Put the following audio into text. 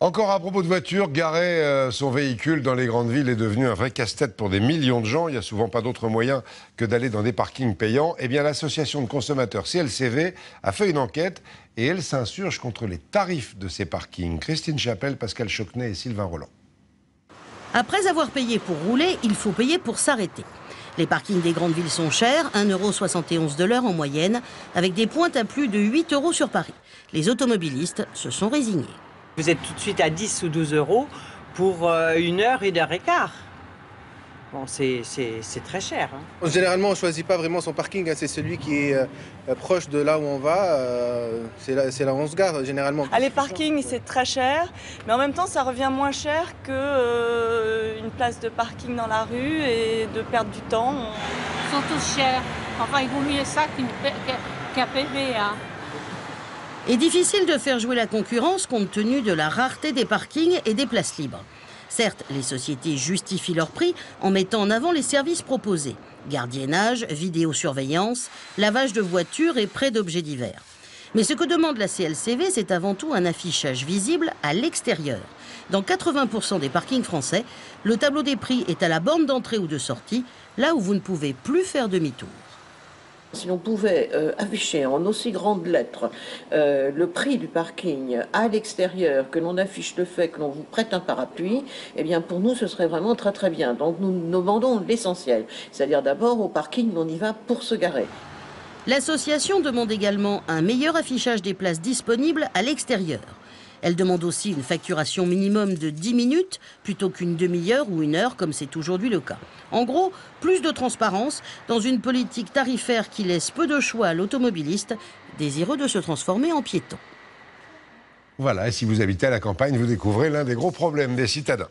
Encore à propos de voitures, garer son véhicule dans les grandes villes est devenu un vrai casse-tête pour des millions de gens. Il n'y a souvent pas d'autre moyen que d'aller dans des parkings payants. Eh bien, l'association de consommateurs CLCV a fait une enquête et elle s'insurge contre les tarifs de ces parkings. Christine Chapelle, Pascal Chocnet et Sylvain Roland. Après avoir payé pour rouler, il faut payer pour s'arrêter. Les parkings des grandes villes sont chers, 1,71 € de l'heure en moyenne, avec des pointes à plus de 8 € sur Paris. Les automobilistes se sont résignés. Vous êtes tout de suite à 10 ou 12 € pour 1 heure, 1 heure et quart. Bon, c'est très cher. Hein. Généralement, on ne choisit pas vraiment son parking. C'est celui qui est proche de là où on va. C'est là où on se gare, généralement. Les parkings, c'est très cher. Mais en même temps, ça revient moins cher qu'une place de parking dans la rue et de perdre du temps. Ils sont tous chers. Enfin, il vaut mieux ça qu'un PV. Hein. Et difficile de faire jouer la concurrence compte tenu de la rareté des parkings et des places libres. Certes, les sociétés justifient leur prix en mettant en avant les services proposés. Gardiennage, vidéosurveillance, lavage de voitures et prêt d'objets divers. Mais ce que demande la CLCV, c'est avant tout un affichage visible à l'extérieur. Dans 80% des parkings français, le tableau des prix est à la borne d'entrée ou de sortie, là où vous ne pouvez plus faire demi-tour. Si l'on pouvait afficher en aussi grandes lettres le prix du parking à l'extérieur, que l'on affiche le fait que l'on vous prête un parapluie, eh bien pour nous ce serait vraiment très très bien. Donc nous demandons l'essentiel, c'est-à-dire d'abord au parking on y va pour se garer. L'association demande également un meilleur affichage des places disponibles à l'extérieur. Elle demande aussi une facturation minimum de 10 minutes plutôt qu'une demi-heure ou 1 heure comme c'est aujourd'hui le cas. En gros, plus de transparence dans une politique tarifaire qui laisse peu de choix à l'automobiliste désireux de se transformer en piéton. Voilà, et si vous habitez à la campagne, vous découvrez l'un des gros problèmes des citadins.